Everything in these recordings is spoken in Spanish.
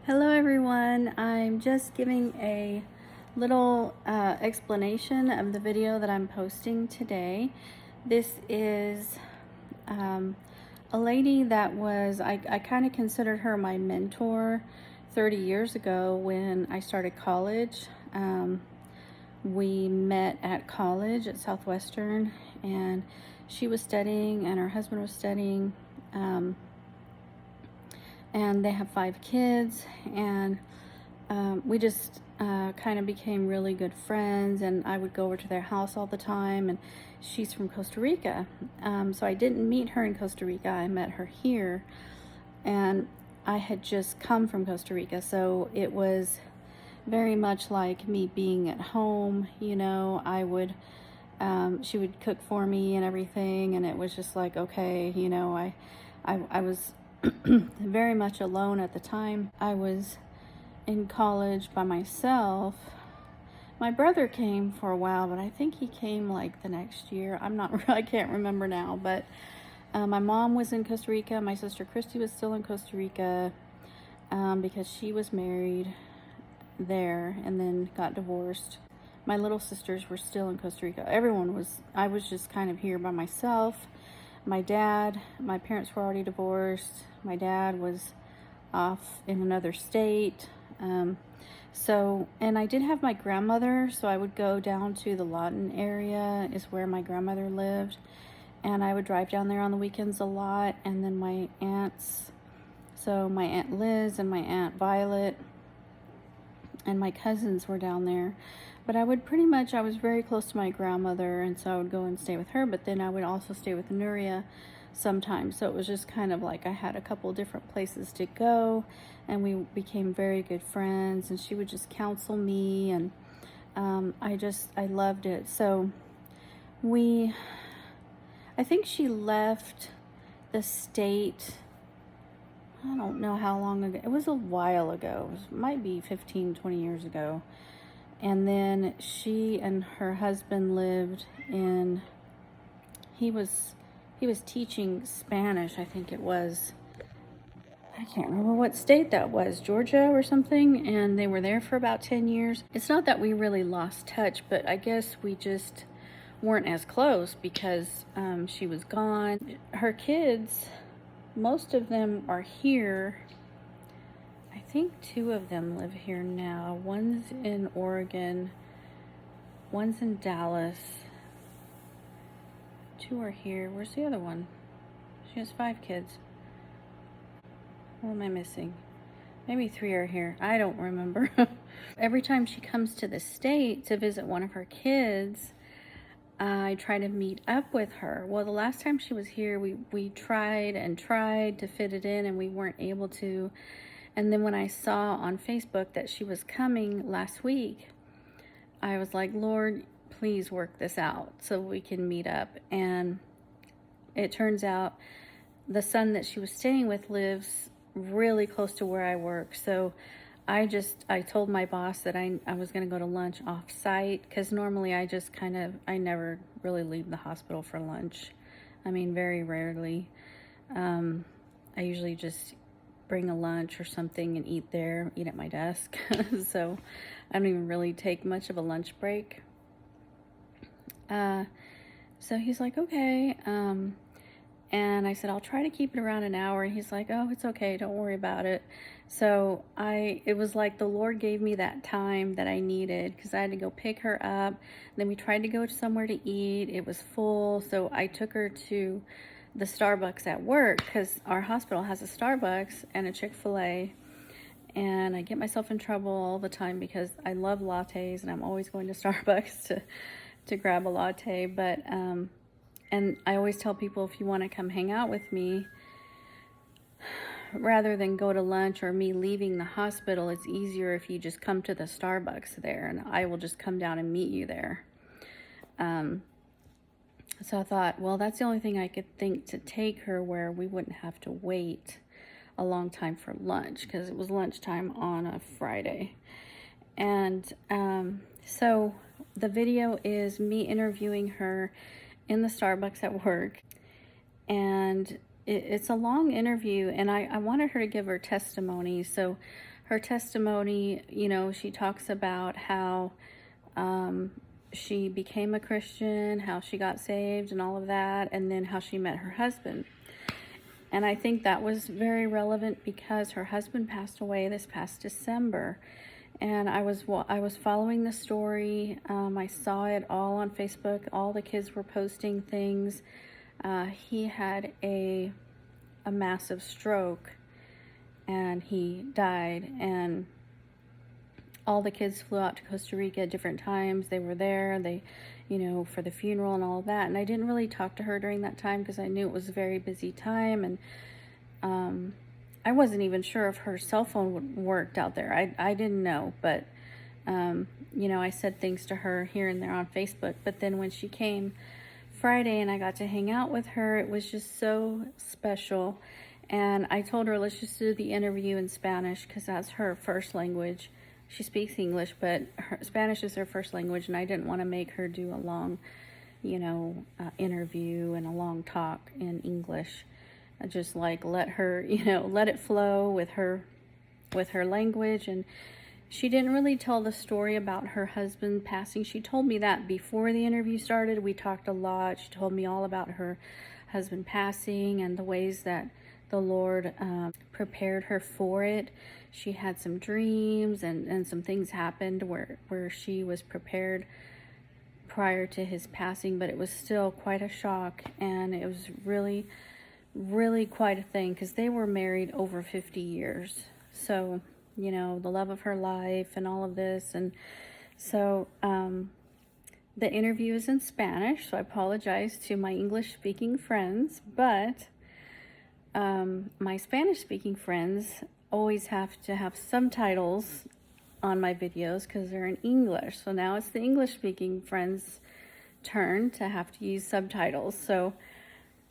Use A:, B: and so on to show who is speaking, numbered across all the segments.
A: Hello everyone, I'm just giving a little explanation of the video that I'm posting today. This is a lady that I kind of considered her my mentor 30 years ago when I started college. We met at college at Southwestern, and she was studying and her husband was studying. And they have 5 kids, and we just kind of became really good friends, and I would go over to their house all the time. And she's from Costa Rica, so I didn't meet her in Costa Rica. I met her here, and I had just come from Costa Rica, so it was very much like me being at home. She would cook for me and everything, and it was just like, okay, I was very much alone at the time. I was in college by myself. My brother came for a while, but I think he came like the next year. I can't remember now, but my mom was in Costa Rica. My sister Christy was still in Costa Rica because she was married there and then got divorced. My little sisters were still in Costa Rica. I was just kind of here by myself. My parents were already divorced. My dad was off in another state. And I did have my grandmother, so I would go down to the Lawton area, is where my grandmother lived. And I would drive down there on the weekends a lot. And then my aunts, so my Aunt Liz and my Aunt Violet and my cousins were down there. But I was very close to my grandmother, and so I would go and stay with her, but then I would also stay with Nuria sometimes. So it was just kind of like I had a couple different places to go, and we became very good friends, and she would just counsel me, and I loved it. So I think she left the state, I don't know how long ago. It was a while ago. It might be 15, 20 years ago. And then she and her husband lived in, he was teaching Spanish, I think it was. I can't remember what state that was, Georgia or something. And they were there for about 10 years. It's not that we really lost touch, but I guess we just weren't as close because she was gone. Her kids, most of them are here. I think 2 of them live here now. One's in Oregon, one's in Dallas. 2 are here. Where's the other one? She has 5 kids. What am I missing? Maybe 3 are here. I don't remember. Every time she comes to the state to visit one of her kids, I try to meet up with her. Well, the last time she was here, we tried and tried to fit it in, and we weren't able to. And then when I saw on Facebook that she was coming last week, I was like, Lord, please work this out so we can meet up. And it turns out the son that she was staying with lives really close to where I work. So I told my boss that I was going to go to lunch off site, because normally I never really leave the hospital for lunch. I mean, very rarely. I usually just bring a lunch or something and eat at my desk. So I don't even really take much of a lunch break. So he's like, okay. And I said, I'll try to keep it around an hour. And he's like, oh, it's okay. Don't worry about it. So it was like the Lord gave me that time that I needed, because I had to go pick her up. Then we tried to go somewhere to eat. It was full. So I took her to the Starbucks at work, because our hospital has a Starbucks and a Chick-fil-A. And I get myself in trouble all the time because I love lattes, and I'm always going to Starbucks to grab a latte. But and I always tell people, if you want to come hang out with me, rather than go to lunch or me leaving the hospital, it's easier if you just come to the Starbucks there, and I will just come down and meet you there. So I thought, well, that's the only thing I could think to take her where we wouldn't have to wait a long time for lunch, because it was lunchtime on a Friday. And so the video is me interviewing her in the Starbucks at work. And it's a long interview, and I wanted her to give her testimony. So her testimony, you know, she talks about how she became a Christian, how she got saved and all of that, and then how she met her husband. And I think that was very relevant because her husband passed away this past December. And I was following the story. I saw it all on Facebook. All the kids were posting things. He had a massive stroke, and he died. And all the kids flew out to Costa Rica at different times. They were there. You know, for the funeral and all of that. And I didn't really talk to her during that time because I knew it was a very busy time, and I wasn't even sure if her cell phone worked out there. I didn't know, but you know, I said things to her here and there on Facebook. But then when she came Friday and I got to hang out with her, it was just so special. And I told her, let's just do the interview in Spanish because that's her first language. She speaks English, but Spanish is her first language, and I didn't want to make her do a long, you know, interview and a long talk in English. I just like let her, you know, let it flow with her language. And she didn't really tell the story about her husband passing. She told me that before the interview started. We talked a lot. She told me all about her husband passing and the ways that the Lord prepared her for it. She had some dreams and some things happened where she was prepared prior to his passing, but it was still quite a shock, and it was really, really quite a thing because they were married over 50 years. So, you know, the love of her life and all of this. And so the interview is in Spanish, so I apologize to my English-speaking friends, but my Spanish-speaking friends always have to have subtitles on my videos because they're in English. So now it's the English-speaking friends' turn to have to use subtitles. So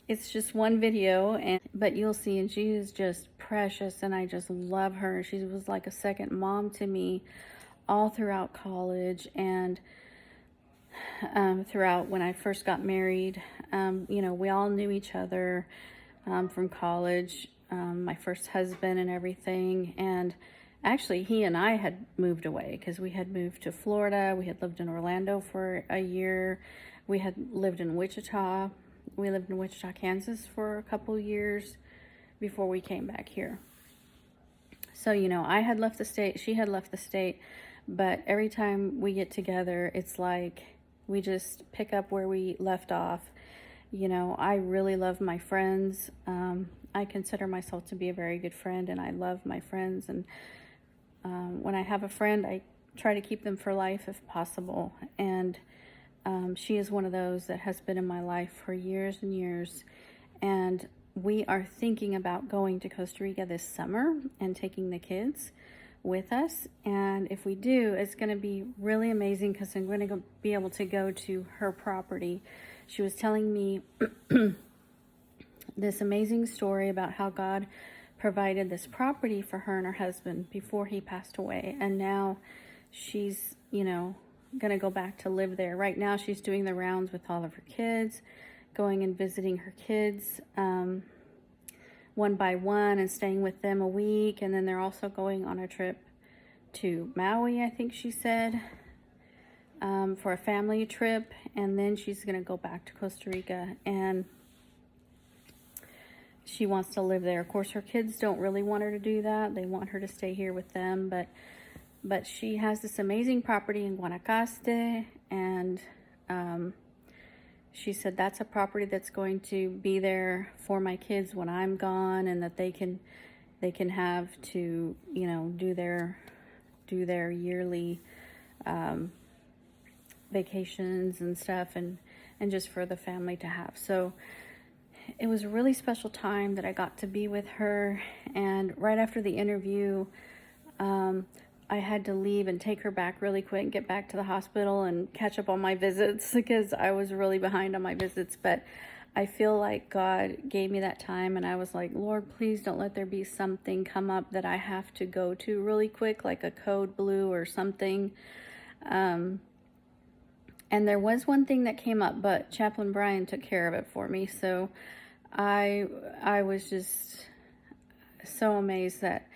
A: it's just one video, but you'll see, and she is just precious, and I just love her. She was like a second mom to me all throughout college and throughout when I first got married. You know, we all knew each other from college, my first husband and everything. And actually, he and I had moved away because we had moved to Florida. We had lived in Orlando for a year. We had lived in Wichita. We lived in Wichita, Kansas for a couple years before we came back here. So, you know, I had left the state, she had left the state, but every time we get together, it's like we just pick up where we left off. You know, I really love my friends. I consider myself to be a very good friend, and I love my friends. And when I have a friend, I try to keep them for life if possible. And she is one of those that has been in my life for years and years. And we are thinking about going to Costa Rica this summer and taking the kids with us. And if we do, it's going to be really amazing because I'm going to be able to go to her property. She was telling me this amazing story about how God provided this property for her and her husband before he passed away. And now she's, you know, going to go back to live there. Right now she's doing the rounds with all of her kids, going and visiting her kids one by one and staying with them a week. And then they're also going on a trip to Maui, I think she said, for a family trip. And then she's going to go back to Costa Rica, and she wants to live there. Of course, her kids don't really want her to do that. They want her to stay here with them, but she has this amazing property in Guanacaste, and she said that's a property that's going to be there for my kids when I'm gone, and that they can have to, you know, do their yearly vacations and stuff, and just for the family to have. So it was a really special time that I got to be with her. And right after the interview, I had to leave and take her back really quick and get back to the hospital and catch up on my visits because I was really behind on my visits. But I feel like God gave me that time, and I was like, Lord, please don't let there be something come up that I have to go to really quick, like a code blue or something. And there was one thing that came up, but Chaplain Brian took care of it for me. So I was just so amazed that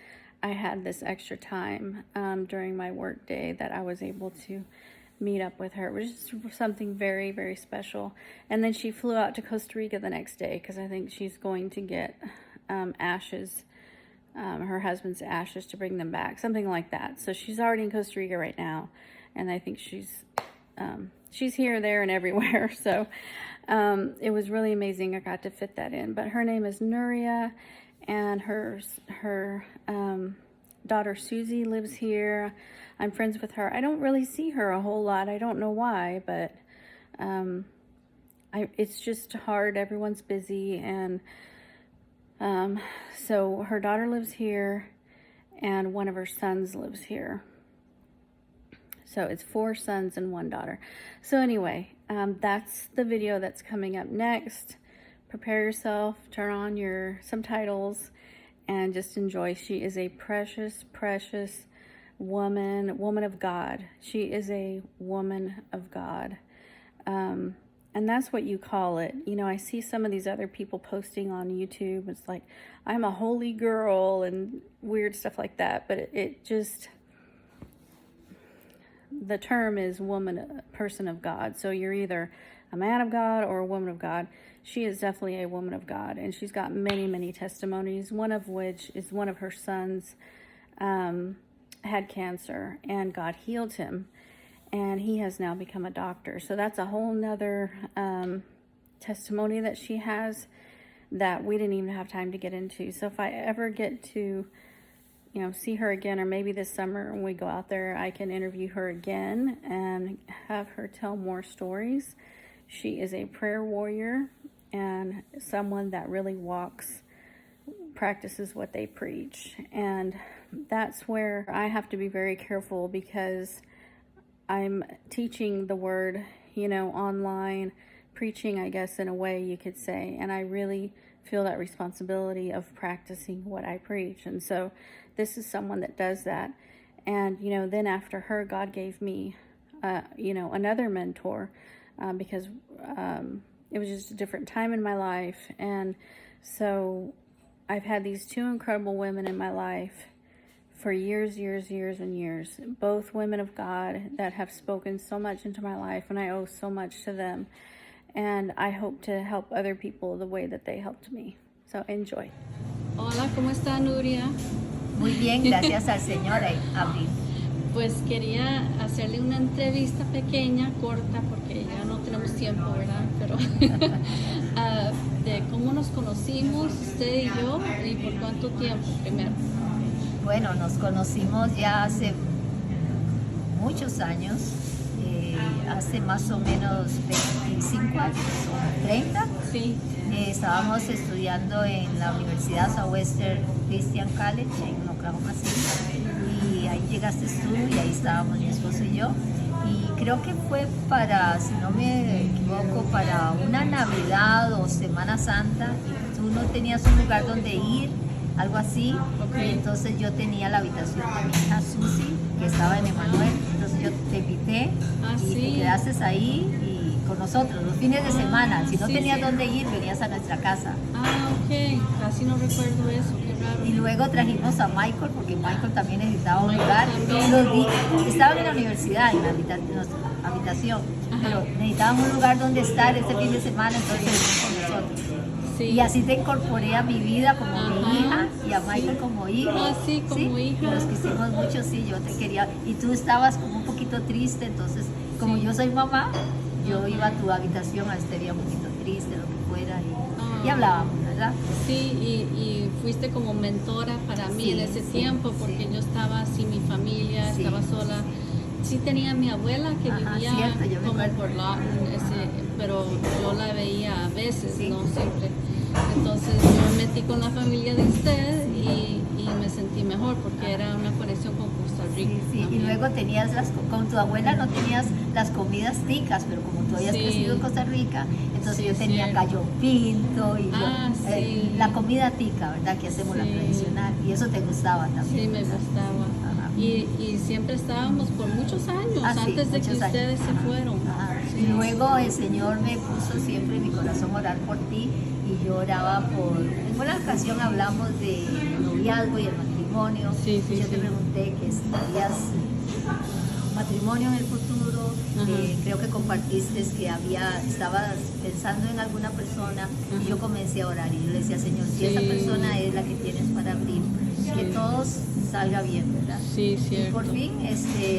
A: I had this extra time during my work day that I was able to meet up with her. It was just something very, very special. And then she flew out to Costa Rica the next day because I think she's going to get ashes, her husband's ashes, to bring them back, something like that. So she's already in Costa Rica right now, and I think she's here, there, and everywhere. So it was really amazing. I got to fit that in. But her name is Nuria, and her daughter Susie lives here. I'm friends with her. I don't really see her a whole lot. I don't know why, but it's just hard. Everyone's busy, and so her daughter lives here, and one of her sons lives here. So it's 4 sons and 1 daughter. So anyway, that's the video that's coming up next. Prepare yourself, turn on your subtitles, and just enjoy. She is a precious, precious woman of God. She is a woman of God. And that's what you call it. You know, I see some of these other people posting on YouTube. It's like, I'm a holy girl and weird stuff like that. But it just, the term is person of God. So you're either a man of God or a woman of God. She is definitely a woman of God, and she's got many, many testimonies, one of which is one of her sons had cancer, and God healed him, and he has now become a doctor. So that's a whole nother testimony that she has that we didn't even have time to get into. So if I ever get to, you know, see her again, or maybe this summer when we go out there, I can interview her again and have her tell more stories. She is a prayer warrior and someone that really practices what they preach. And that's where I have to be very careful, because I'm teaching the word, you know, online, preaching, I guess, in a way you could say. And I really feel that responsibility of practicing what I preach. And so this is someone that does that. And, you know, then after her, God gave me, you know, another mentor, because it was just a different time in my life. And so I've had these 2 incredible women in my life for years and years, both women of God that have spoken so much into my life, and I owe so much to them. And I hope to help other people the way that they helped me. So enjoy.
B: Hola, ¿cómo está, Nuria?
C: Muy bien, gracias al Señor, Abril.
B: Pues quería hacerle una entrevista pequeña, corta, porque ya no tenemos tiempo, ¿verdad? Pero de cómo nos conocimos, usted y yo, y por cuánto tiempo primero.
C: Bueno, nos conocimos ya hace muchos años, hace más o menos 25 años, o 30.
B: Sí.
C: Estábamos estudiando en la Universidad Southwestern Christian College en Oklahoma City, y ahí llegaste tú y ahí estábamos mi esposo y yo. Y creo que fue para, si no me equivoco, para una Navidad o Semana Santa, y tú no tenías un lugar donde ir, algo así.
B: Okay.
C: Y entonces yo tenía la habitación de mi hija Susi, que estaba en Emanuel. Entonces yo te invité y te quedaste ahí y con nosotros los fines de semana. Si no tenías dónde ir, venías a nuestra casa.
B: Ah, ok. Casi no recuerdo eso, qué raro.
C: Y luego trajimos a Michael, porque Michael también necesitaba un lugar.
B: También.
C: Estaban en la universidad, en la habitación, pero necesitábamos un lugar donde estar este fin de semana, entonces venimos con nosotros.
B: Sí.
C: Y así te incorporé a mi vida como mi hija, y a Michael como hijo.
B: Ah, sí, como hija.
C: Y nos quisimos mucho, sí, yo te quería. Y tú estabas como un poquito triste, entonces, como yo soy mamá, yo iba a tu habitación a este día un poquito triste, lo que fuera, y hablábamos, ¿verdad?
B: Sí, y fuiste como mentora para mí en ese tiempo, porque yo estaba sin mi familia, estaba sola. Sí tenía a mi abuela que vivía como por pero yo la veía a veces, no siempre. Entonces yo me metí con la familia de usted y me sentí mejor, porque era una conexión con Costa Rica.
C: Sí, y luego tenías con tu abuela no tenías las comidas ticas, pero como tú habías crecido en Costa Rica, entonces yo tenía gallo pinto y la comida tica, ¿verdad? Que hacemos la tradicional, y eso te gustaba también.
B: Sí, me gustaba. Y siempre estábamos por muchos años, antes de que ustedes se fueron.
C: Y luego el Señor me puso siempre en mi corazón orar por ti, y yo oraba en una ocasión hablamos de noviazgo y el matrimonio. matrimonio.
B: Sí, sí,
C: y yo
B: sí.
C: te pregunté que si querías matrimonio en el futuro.
B: Ajá.
C: Creo que compartiste que estabas pensando en alguna persona. Y yo comencé a orar y yo le decía, Señor, si esa
B: Sí.
C: persona es la que tienes para abrir, que
B: Sí.
C: todo salga bien, ¿verdad?
B: Sí,
C: Y
B: cierto.
C: por fin,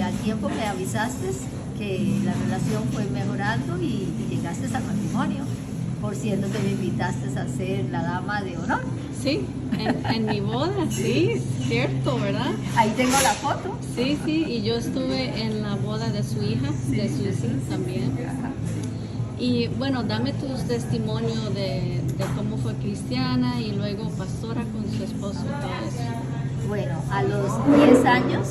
C: al tiempo me avisaste que la relación fue mejorando y llegaste al matrimonio. Por cierto, que me invitaste a ser la dama de honor.
B: Sí, en mi boda, sí, cierto, ¿verdad?
C: Ahí tengo la foto.
B: Sí, sí, y yo estuve en la boda de su hija, de Susi también. Y bueno, dame tu testimonio de cómo fue cristiana y luego pastora con su esposo y todo eso.
C: Bueno, a los 10 años,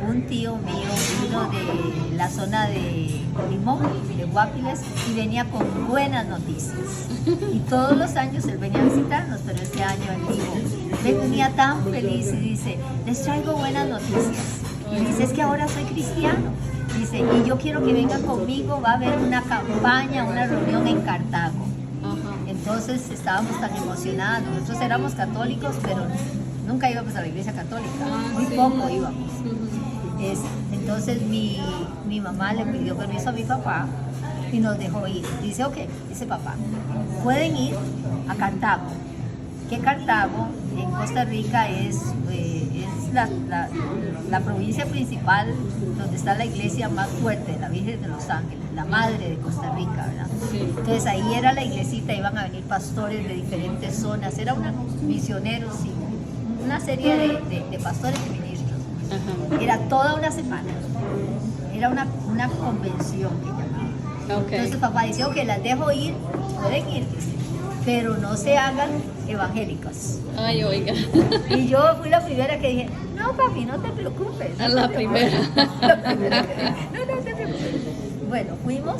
C: un tío mío vino de la zona de Limón, de Guapiles, y venía con buenas noticias. Y todos los años él venía a visitarnos, pero este año él dijo, venía tan feliz y dice, les traigo buenas noticias. Y dice, es que ahora soy cristiano. Dice, y yo quiero que vengan conmigo, va a haber una campaña, una reunión en Cartago.
B: Ajá.
C: Entonces estábamos tan emocionados. Nosotros éramos católicos, pero nunca íbamos a la iglesia católica. Muy
B: sí.
C: poco íbamos.
B: Ujú.
C: Entonces mi mamá le pidió permiso a mi papá y nos dejó ir. Dice, ok, dice papá, pueden ir a Cartago. Que Cartago en Costa Rica es la provincia principal donde está la iglesia más fuerte, la Virgen de los Ángeles, la madre de Costa Rica, ¿verdad?
B: Sí.
C: Entonces ahí era la iglesita, iban a venir pastores de diferentes zonas, eran misioneros y una serie de pastores y ministros.
B: Ajá.
C: Era toda una semana, era una convención que llamaban.
B: Ok.
C: Entonces papá dice, ok, las dejo ir, pueden ir, dice, pero no se hagan evangélicos.
B: Ay, oiga.
C: Y yo fui la primera que dije, no papi, no te preocupes.
B: A la primera.
C: La primera que- no te preocupes. Bueno, fuimos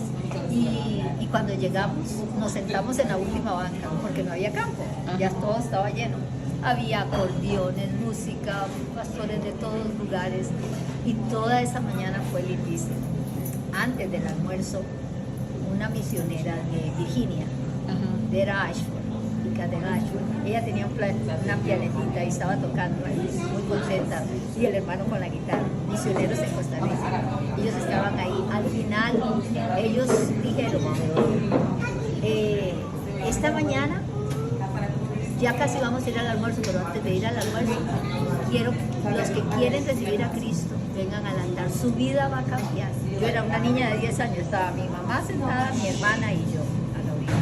C: y cuando llegamos nos sentamos en la última banca porque no había campo, ya todo estaba lleno. Había acordeones, música, pastores de todos lugares y toda esa mañana fue lindísima. Antes del almuerzo, una misionera de Virginia,
B: Ajá.
C: era Ashford, hija de Ashford. Ella tenía una pianetita y estaba tocando ahí, muy contenta. Y el hermano con la guitarra, misioneros en Costa Rica. Ellos estaban ahí. Al final, ellos dijeron, esta mañana ya casi vamos a ir al almuerzo, pero antes de ir al almuerzo, quiero que los que quieren recibir a Cristo vengan al altar. Su vida va a cambiar. Yo era una niña de 10 años, estaba mi mamá sentada, mi hermana y yo a la orilla.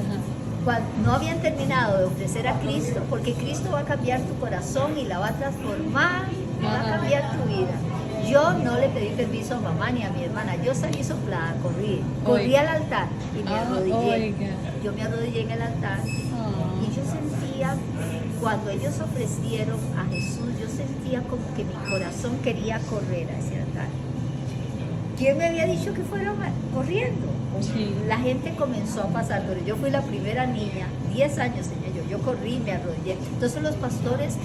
B: Ajá.
C: Cuando no habían terminado de ofrecer a Cristo, porque Cristo va a cambiar tu corazón y la va a transformar, y va a cambiar tu vida. Yo no le pedí permiso a mamá ni a mi hermana, yo salí soplada, corrí al altar y me arrodillé.
B: Oiga.
C: Yo me arrodillé en el altar
B: Ah.
C: y yo sentía, cuando ellos ofrecieron a Jesús, yo sentía como que mi corazón quería correr a ese altar. ¿Quién me había dicho que fueran corriendo?
B: Sí.
C: La gente comenzó a pasar, pero yo fui la primera niña, 10 años tenía yo corrí, me arrodillé. Entonces los pastores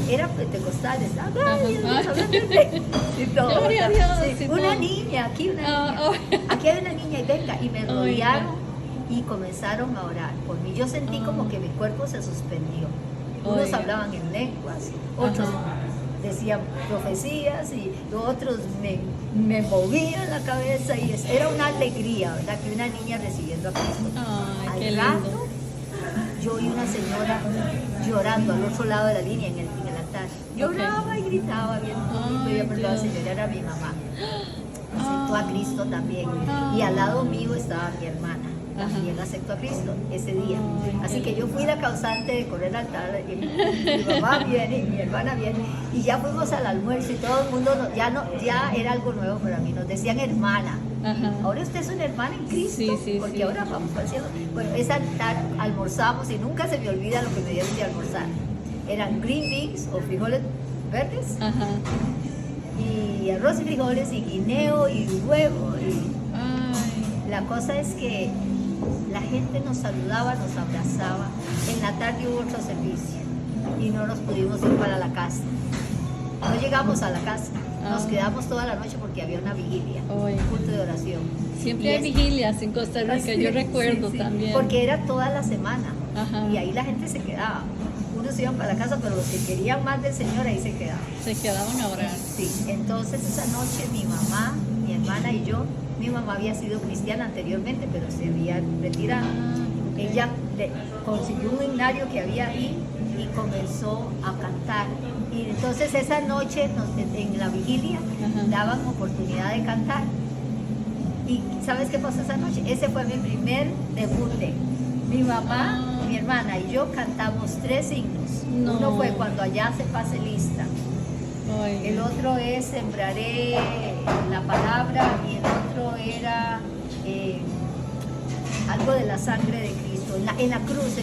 C: eran pentecostales, ¡ay, Dios, háblame! Y todo,
B: Gloria a Dios,
C: sí,
B: y
C: una
B: todo.
C: niña, aquí una
B: Ah,
C: niña,
B: oh.
C: aquí hay una niña y venga, y me
B: Oiga.
C: rodearon y comenzaron a orar por mí. Yo sentí como que mi cuerpo se suspendió. Unos
B: Oiga.
C: hablaban en lenguas, otros decían profecías y otros me movían la cabeza y era una alegría, ¿verdad? Que una niña recibiendo a Cristo.
B: Ay, qué
C: Al
B: lindo.
C: rato, yo oí una señora llorando al otro lado de la línea en el altar. Lloraba y gritaba bien bonito. Y yo, perdón,
B: Dios.
C: señora, era mi mamá. Aceptó a Cristo también. Y al lado mío estaba mi hermana. También aceptó a Cristo ese día. Así que yo fui la causante de correr al altar. Y mi mamá viene y mi hermana viene. Y ya fuimos al almuerzo y todo el mundo, ya era algo nuevo para mí. Nos decían hermana.
B: Ajá.
C: Ahora usted es una hermana en Cristo,
B: Sí, sí,
C: porque
B: sí.
C: ahora vamos al cielo. Bueno, esa tarde almorzamos y nunca se me olvida lo que me dieron de almorzar. Eran green beans o frijoles verdes
B: Ajá.
C: y arroz y frijoles y guineo y huevo. Y
B: Ay.
C: la cosa es que la gente nos saludaba, nos abrazaba. En la tarde hubo otro servicio y no nos pudimos ir para la casa. No llegamos a la casa. Nos quedamos toda la noche porque había una vigilia,
B: Oiga.
C: un culto de oración.
B: Siempre
C: Y
B: hay
C: es-
B: vigilias en Costa Rica,
C: Sí,
B: yo recuerdo
C: sí, sí,
B: también.
C: porque era toda la semana
B: Ajá.
C: y ahí la gente se quedaba. algunos iban para la casa, pero los que querían más del Señor ahí se quedaban.
B: Se quedaban a orar.
C: Sí, entonces esa noche mi mamá, mi hermana y yo, mi mamá había sido cristiana anteriormente, pero se había retirado. Ella consiguió un himnario que había ahí y comenzó a cantar. Y entonces esa noche en la vigilia daban oportunidad de cantar. ¿Y sabes qué pasó esa noche? Ese fue mi primer debute. Mi mamá, mi hermana y yo cantamos 3 himnos.
B: No.
C: Uno fue Cuando allá se pase lista.
B: Oiga.
C: El otro es Sembraré la palabra y el otro era algo de la sangre de Cristo. En la cruz.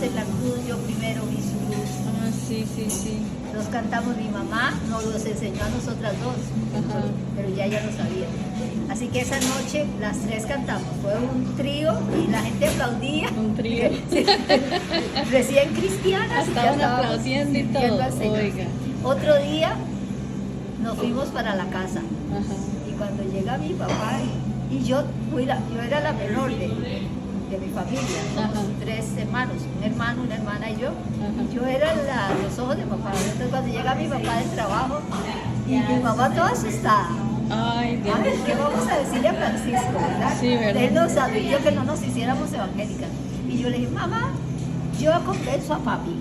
C: En la cruz yo primero vi su luz.
B: Ah, sí, sí, sí.
C: Los cantamos mi mamá, nos los enseñó a nosotras dos,
B: Ajá.
C: pero ya lo sabía. Así que esa noche las 3 cantamos, fue un trío y la gente aplaudía.
B: Un trío.
C: Sí. Recién cristianas y ya
B: Estaban
C: estábamos
B: aplaudiendo y
C: viendo
B: todo.
C: al Señor.
B: Oiga.
C: Otro día nos fuimos para la casa
B: Ajá.
C: y cuando llega mi papá y yo era la menor de mi familia, somos
B: Ajá.
C: 3 hermanos, un hermano, una hermana y yo.
B: Ajá.
C: Yo era los ojos de papá. Entonces cuando llega mi papá del trabajo y mi mamá toda asustada.
B: Ay, Dios.
C: A ver, ¿qué vamos a decirle a Francisco, verdad?
B: Sí, ¿verdad?
C: Él nos advirtió que no nos hiciéramos evangélicas. Y yo le dije, mamá, yo convenzo a papi.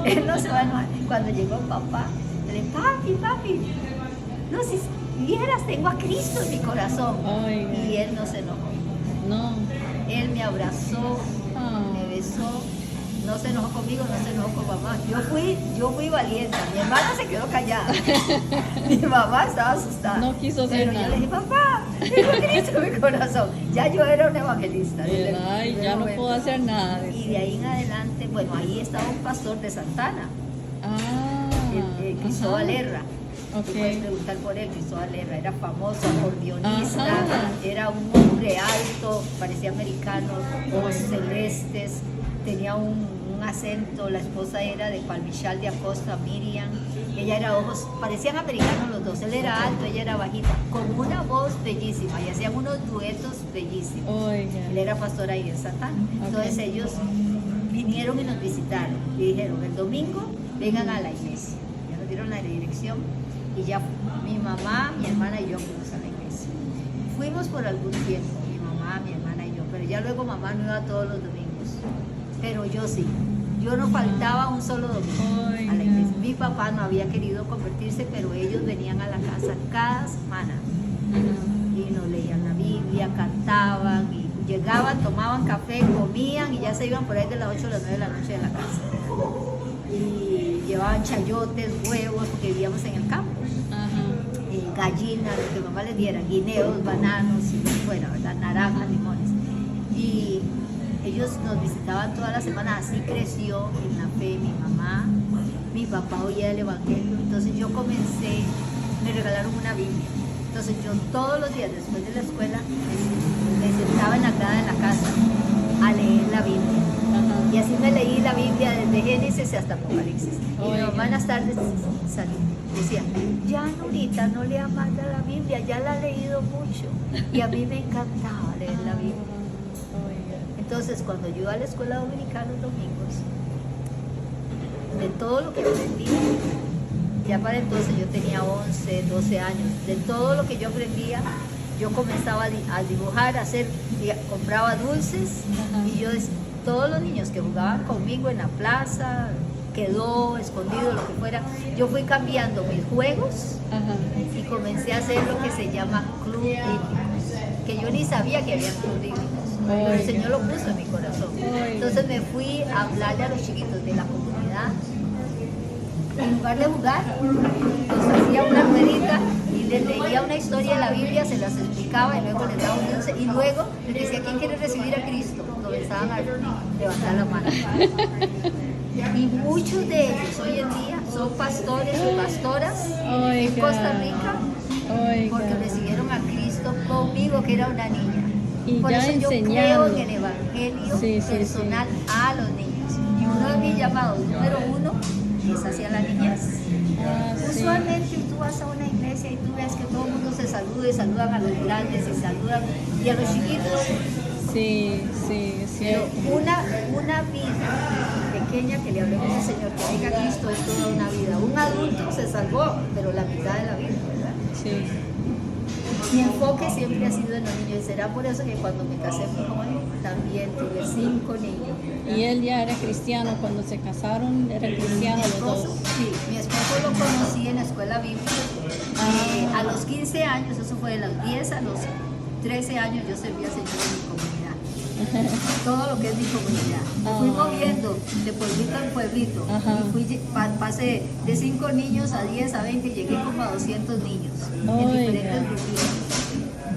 C: Él no se va a enojar. Cuando llegó papá, le dije, papi, no, si vieras, tengo a Cristo en mi corazón.
B: Oiga.
C: Y él no se enojó.
B: No.
C: Él me abrazó,
B: Ah.
C: me besó, no se enojó conmigo, no se enojó con mamá. Yo fui valiente, mi hermana se quedó callada. Mi mamá estaba asustada.
B: No quiso hacer
C: pero
B: nada.
C: yo le dije, papá, tengo a Cristo en mi corazón. Ya yo era una evangelista.
B: Ay, ya no puedo hacer nada.
C: Y de ahí en adelante, bueno, ahí estaba un pastor de Santana,
B: Ah.
C: Cristóbal
B: ajá.
C: Herra. Tú puedes
B: Ok.
C: preguntar por él, Cristóbal Herra, era famoso, acordeonista,
B: Ajá.
C: era un hombre alto, parecía americano, ojos celestes, tenía un acento, la esposa era de Palmichal de Acosta, Miriam, ella era ojos, parecían americanos los dos, él era alto, ella era bajita, con una voz bellísima y hacían unos duetos bellísimos.
B: Oiga.
C: Él era pastor ahí en Santana. Entonces
B: Ok.
C: ellos vinieron y nos visitaron y dijeron, el domingo vengan a la iglesia. Ya nos dieron la dirección y ya mi mamá, mi hermana y yo fuimos a la iglesia. Fuimos por algún tiempo, mi mamá, mi hermana y yo, pero ya luego mamá no iba todos los domingos. Pero yo sí. Yo no faltaba un solo domingo a la
B: Oiga.
C: iglesia. Mi papá no había querido convertirse, pero ellos venían a la casa cada semana
B: Ajá.
C: y nos leían la Biblia, cantaban y llegaban, tomaban café, comían y ya se iban por ahí de las 8 a las 9 de la noche de la casa. Y llevaban chayotes, huevos, porque vivíamos en el campo,
B: Ajá.
C: gallinas, lo que mamá les diera, guineos, bananos y lo que fuera, ¿verdad? Naranjas, limones. Y ellos nos visitaban todas las semanas, así creció en la fe mi mamá, mi papá oía el evangelio, entonces yo comencé, me regalaron una Biblia. Entonces yo todos los días después de la escuela me sentaba en la grada de la casa a leer la Biblia.
B: Ajá.
C: Y así me leí la Biblia desde Génesis hasta Apocalipsis. Y mi
B: Oiga.
C: mamá en las tardes decía, ya Nurita, no lea más de la Biblia, ya la ha leído mucho. Y a mí me encantaba leer la Biblia.
B: Oiga.
C: Entonces cuando yo iba a la escuela dominical los domingos, de todo lo que aprendí, ya para entonces yo tenía 11, 12 años, de todo lo que yo aprendía, yo comenzaba a dibujar, a hacer, compraba dulces.
B: Ajá.
C: Y yo, todos los niños que jugaban conmigo en la plaza, quedó escondido, lo que fuera, yo fui cambiando mis juegos
B: Ajá.
C: y comencé a hacer lo que se llama club bíblicos, que yo ni sabía que había club bíblicos, pero el Señor lo puso en mi corazón. Entonces me fui a hablarle a los chiquitos de la comunidad. En lugar de jugar, los hacía una ruedita y les leía una historia de la Biblia, se las explicaba y luego les daba un dulce y luego les decía, ¿quién quiere recibir a Cristo? Comenzaban a levantar la mano. Y muchos de ellos hoy en día son pastores o pastoras en
B: Oiga.
C: Costa Rica
B: Oiga.
C: porque recibieron a Cristo conmigo, que era una niña.
B: Y
C: Por
B: ya
C: eso yo creo
B: enseñando.
C: en el evangelio
B: Sí, sí,
C: personal a los niños. Y uno de mis llamados número 1 es hacia la niñez.
B: Ah, sí.
C: Usualmente tú vas a una iglesia y tú ves que todo el mundo se saluda y saludan a los grandes y saludan y a los chiquitos.
B: Sí, Sí, sí, es
C: Pero
B: cierto.
C: una vida pequeña que le hablemos al Señor, que venga a Cristo, es toda una vida. Un adulto se salvó, pero la mitad de la vida, ¿verdad?
B: Sí.
C: Mi enfoque siempre ha sido en los niños y será por eso que cuando me casé muy joven también tuve 5 niños.
B: Y él ya era cristiano cuando se casaron, era cristiano
C: Mi
B: los dos.
C: esposo, sí, mi esposo lo conocí en la escuela bíblica. A los 15 años, eso fue de los 10 a los 13 años, yo serví al Señor en mi comunidad. Todo lo que es mi comunidad. Me fui moviendo de pueblito en pueblito.
B: Ajá.
C: Y pasé de 5 niños a 10 a 20, llegué como a 200 niños en
B: Oiga.
C: diferentes grupitos.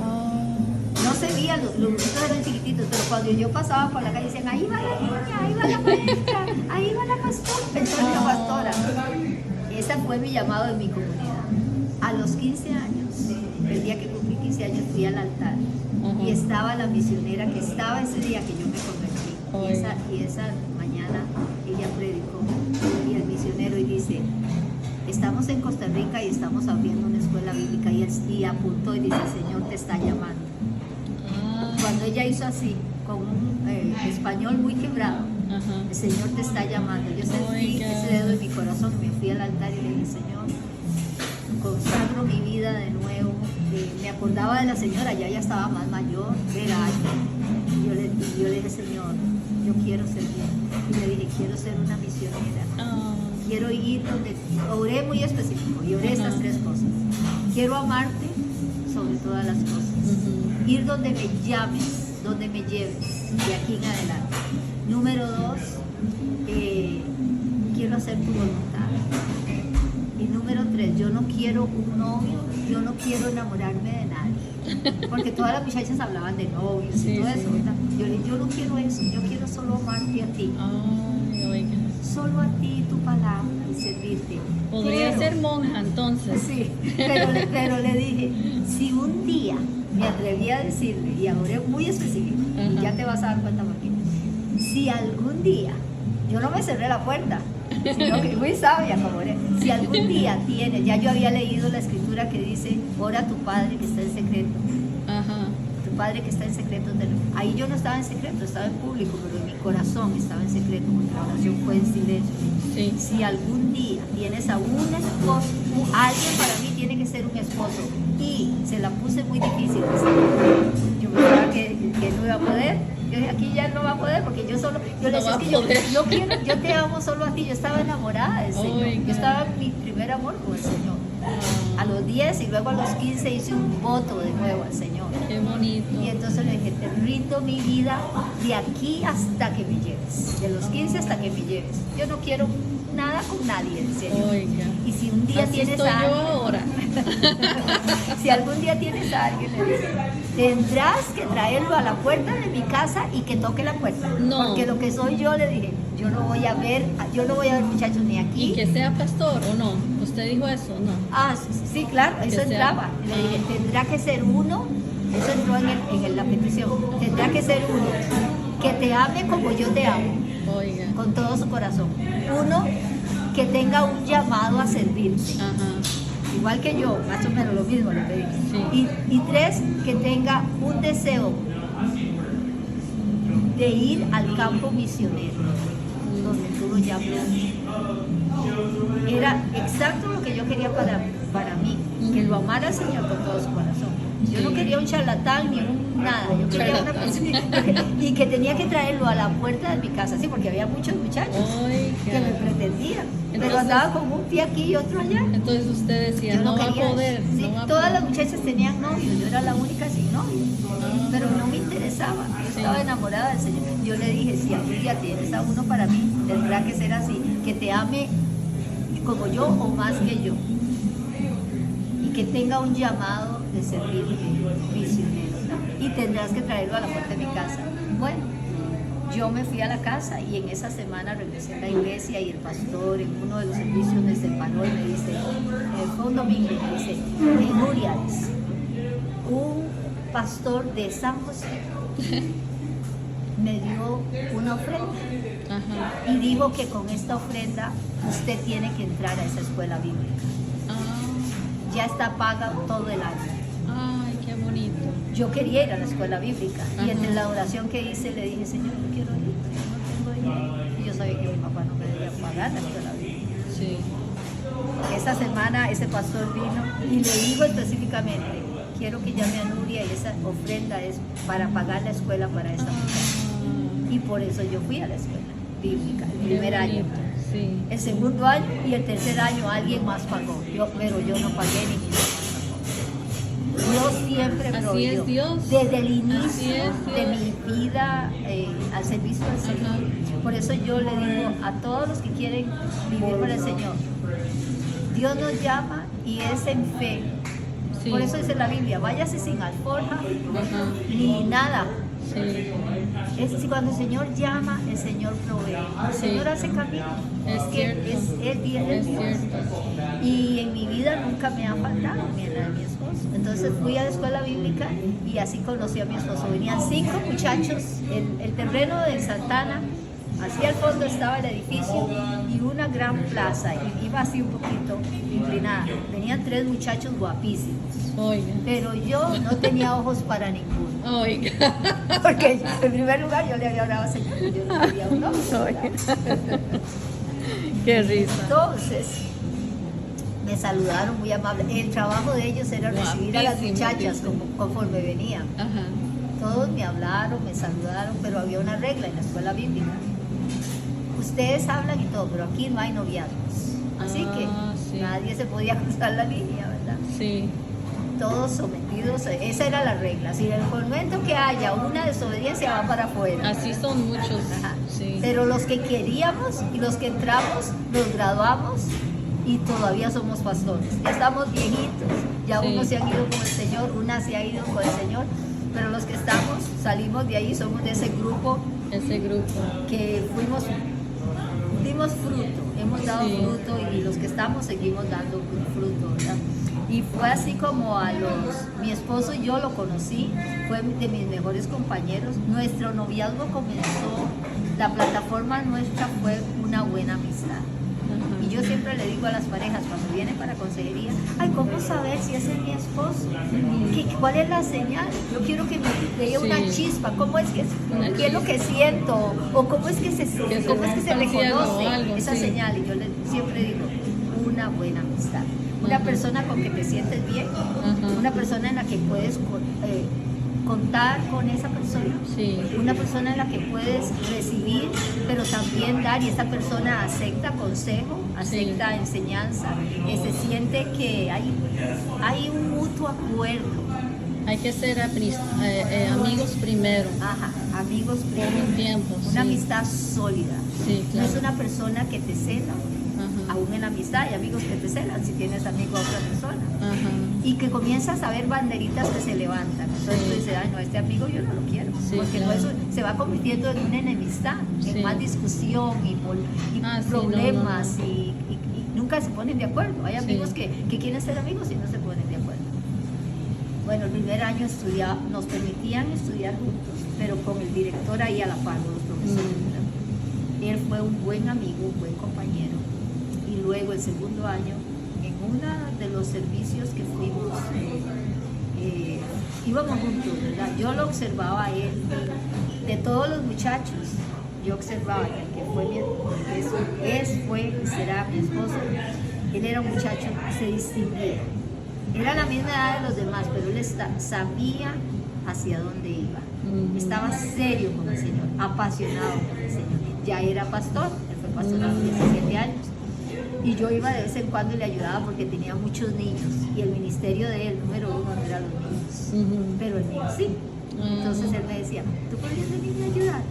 B: Ah,
C: No se veían, los grupitos eran chiquititos, pero cuando yo pasaba por la calle decían, ahí va la niña, ahí va la maestra, ahí va la pastora, entonces la pastora. Ese fue mi llamado en mi comunidad. A los 15 años, el día que cumplí 15 años, fui al altar
B: Ajá.
C: y estaba la misionera que estaba ese día que yo me convertí. Y esa mañana ella predicó y el misionero y dice, estamos en Costa Rica y estamos abriendo una escuela bíblica y apuntó y dice, el Señor te está llamando.
B: ah,
C: Cuando ella hizo así, con un español muy quebrado,
B: ajá.
C: el Señor te está llamando. Yo sentí
B: Oiga.
C: ese dedo en mi corazón, me fui al altar y le dije, Señor, consagro mi vida de nuevo. Me acordaba de la señora, ya ella estaba más mayor, era alta. Y yo le dije, Señor, yo quiero servir. Y le dije, quiero ser una misionera.
B: Ah,
C: Quiero ir donde, oré muy específico y oré estas 3 cosas. Quiero amarte sobre todas las cosas.
B: ujú.
C: Ir donde me llames, donde me lleves, de aquí en adelante. Número 2, quiero hacer tu voluntad. Y número 3, yo no quiero un novio, yo no quiero enamorarme de nadie. Porque todas las muchachas hablaban de novios
B: Sí,
C: y todo
B: sí.
C: eso, ¿verdad? Yo le dije, yo no quiero eso, yo quiero solo amarte a ti.
B: Ay, oiga.
C: Solo a ti, tu palabra y servirte.
B: Podría
C: Pero-
B: ser monja entonces.
C: Sí, pero le dije, si un día me atreví a decirle, y ahora muy específico, y
B: Ajá.
C: ya te vas a dar cuenta por qué, si algún día, yo no me cerré la puerta, sino que muy sabia como eres, si algún día tienes, ya yo había leído la escritura que dice, ora a tu padre que está en secreto,
B: Ajá.
C: tu padre que está en secreto, ahí yo no estaba en secreto, estaba en público, pero en mi corazón estaba en secreto, porque la oración fue en silencio.
B: Sí.
C: Si algún día tienes a un esposo, alguien para mí tiene que ser un esposo, y se la puse muy difícil, yo pensaba que no iba a poder, yo dije, aquí ya no va a poder, porque yo solo, yo le
B: No
C: decía,
B: va a
C: es que yo
B: poder.
C: quiero, yo te amo solo a ti, yo estaba enamorada del Señor,
B: Oiga.
C: yo estaba en mi primer amor con el Señor, a los 10 y luego a los 15 hice un voto de nuevo al Señor.
B: Qué bonito.
C: Y entonces le dije, te rindo mi vida de aquí hasta que me lleves, de los 15 hasta que me lleves. Yo no quiero nada con nadie, decía yo.
B: Oiga.
C: Y si un día
B: Así
C: tienes
B: estoy
C: a
B: yo
C: alguien,
B: ahora.
C: si algún día tienes a alguien, le dije, tendrás que traerlo a la puerta de mi casa y que toque la puerta.
B: No.
C: Porque lo que soy yo, le dije, yo no voy a ver muchachos ni aquí.
B: ¿Y que sea pastor o no? ¿Usted dijo eso? No.
C: Ah, sí, claro, eso
B: sea-
C: entraba. Le dije, tendrá que ser uno, eso entró en la petición, tendrá que ser uno que te ame como yo te amo,
B: Oiga.
C: con todo su corazón. Uno que tenga un llamado a servirte,
B: Ajá.
C: igual que yo, más o menos lo mismo le pedí.
B: Sí.
C: Y 3, que tenga un deseo de ir al campo misionero, donde tú lo llamas. Era exacto lo que yo quería para mí, que lo amara al Señor con todo su corazón. Yo no
B: Sí.
C: quería un charlatán ni un nada, yo quería una persona y que tenía que traerlo a la puerta de mi casa, sí, porque había muchos muchachos que me
B: Oiga.
C: pretendían, pero
B: Entonces-
C: andaba con un pie aquí y otro allá.
B: Entonces usted decía,
C: Yo
B: no va a
C: quería
B: poder.
C: eso. Sí,
B: no va a
C: todas
B: poder.
C: las muchachas tenían novios, yo era la única sin novio, pero no me interesaba, yo
B: Sí.
C: estaba enamorada del Señor. Yo le dije, si algún día tienes a uno para mí, tendrá que ser así, que te ame como yo o más que yo, y que tenga un llamado de servir misionero, y tendrás que traerlo a la puerta de mi casa. Bueno, yo me fui a la casa y en esa semana regresé a la iglesia y el pastor en uno de los servicios me separó y me dice, fue un domingo, y me dice, Nuria, dice, un pastor de San José me dio una ofrenda
B: Ajá.
C: y dijo que con esta ofrenda usted tiene que entrar a esa escuela bíblica.
B: Ah,
C: Ya está paga todo el año.
B: ay, qué bonito.
C: yo quería ir a la escuela bíblica. Y entre la oración que hice le dije, Señor, yo quiero ir, pero no tengo dinero. Y yo sabía que mi papá no me debía pagar la escuela bíblica.
B: Sí.
C: Esa semana ese pastor vino y le dijo específicamente, quiero que llame a Nuria y esa ofrenda es para pagar la escuela para esta mujer. Y por eso yo fui a la escuela bíblica, el primer año.
B: Sí.
C: El segundo año y el tercer año alguien más pagó, pero yo no pagué ni mi mamá pagó. Dios siempre
B: Así
C: proveyó.
B: es Dios.
C: Desde el
B: Así
C: inicio
B: es Dios.
C: de mi vida al servicio del Señor.
B: Ajá.
C: Por eso yo le digo a todos los que quieren vivir para el Señor, Dios nos llama y es en fe.
B: Sí.
C: Por eso dice la Biblia, váyase sin alforja
B: Ajá.
C: ni nada.
B: Sí.
C: Es cuando el Señor llama, el Señor provee. El
B: Sí.
C: Señor hace camino.
B: Es
C: que
B: cierto.
C: es Dios.
B: Es cierto.
C: Y en mi vida nunca me ha faltado, ni en la de mi esposo. Entonces fui a la escuela bíblica y así conocí a mi esposo. Venían 5 muchachos, el terreno de Santana, así al fondo estaba el edificio y una gran plaza, y iba así un poquito inclinada. Venían 3 muchachos guapísimos,
B: Oiga.
C: pero yo no tenía ojos para ninguno.
B: Oiga.
C: Porque en primer lugar yo le había hablado al Señor, yo no quería un novio.
B: Qué risa.
C: Entonces, me saludaron muy amables. El trabajo de ellos era recibir a las
B: Guapísimo,
C: muchachas
B: guapísimo.
C: conforme venían.
B: Ajá.
C: Todos me hablaron, me saludaron, pero había una regla en la escuela bíblica. Ustedes hablan y todo, pero aquí no hay noviazgos. Así que
B: Sí.
C: nadie se podía cruzar la línea, ¿verdad?
B: Sí.
C: Todos sometidos, esa era la regla. Si en el momento que haya una desobediencia va para afuera.
B: Así son muchos.
C: Ajá.
B: Sí.
C: Pero los que queríamos y los que entramos, nos graduamos y todavía somos pastores. Ya estamos viejitos, ya
B: Sí.
C: unos se han ido con el Señor, una se ha ido con el Señor, pero los que estamos, salimos de ahí, somos de ese grupo
B: Ese grupo.
C: que dimos fruto, hemos dado
B: Sí.
C: fruto y los que estamos seguimos dando fruto, ¿verdad? Y fue así como mi esposo y yo lo conocí, fue de mis mejores compañeros. Nuestro noviazgo comenzó, la plataforma nuestra fue una buena amistad.
B: Ajá.
C: Y yo siempre le digo a las parejas cuando vienen para consejería, ay, ¿cómo saber si ese es mi esposo? ¿Cuál es la señal? Yo quiero que me dé una
B: Sí.
C: chispa, ¿cómo es que,
B: Una
C: qué es lo que siento? ¿O cómo es que se
B: rompa el cielo o
C: reconoce
B: algo,
C: esa
B: sí.
C: señal? Y yo siempre digo, una buena amistad. Una
B: Ajá.
C: persona con que te sientes bien,
B: Ajá.
C: una persona en la que puedes contar con esa persona,
B: Sí.
C: una persona en la que puedes recibir, pero también dar, y esa persona acepta consejo, acepta enseñanza, se siente que hay un mutuo acuerdo.
B: Hay que ser amigos primero.
C: Ajá, amigos
B: Por
C: primero.
B: un tiempo.
C: Una
B: Sí.
C: amistad sólida.
B: Sí,
C: No es
B: claro.
C: una persona que te cela,
B: Ajá.
C: aún en la amistad hay amigos que te celan si tienes amigo a otra persona.
B: Ajá.
C: Y que comienzas a ver banderitas que se levantan. Entonces
B: Sí.
C: tú dices, ay, no, este amigo yo no lo quiero.
B: Sí,
C: porque
B: claro.
C: no, eso se va convirtiendo en una enemistad,
B: Sí.
C: en más discusión y
B: Sí,
C: problemas
B: no.
C: Y nunca se ponen de acuerdo. Hay
B: Sí.
C: amigos que quieren ser amigos y no se ponen de acuerdo. Bueno, el primer año nos permitían estudiar juntos, pero con el director ahí a la par, con los profesores. ¿verdad? Él fue un buen amigo, un buen compañero. Y luego el segundo año, en uno de los servicios que fuimos, íbamos juntos, ¿verdad? Yo lo observaba a él, y de todos los muchachos, yo observaba que el que fue fue y será mi esposo, él era un muchacho que se distinguía. Era la misma edad de los demás, pero él sabía hacia dónde iba. Estaba serio con el Señor, apasionado con el Señor. Ya era pastor, él fue pastor a los 17 años. Y yo iba de vez en cuando y le ayudaba porque tenía muchos niños. Y el ministerio de él, número 1, no era los niños.
B: Ujú.
C: Pero el mío sí. Entonces él me decía, ¿tú podrías venirme a ayudar?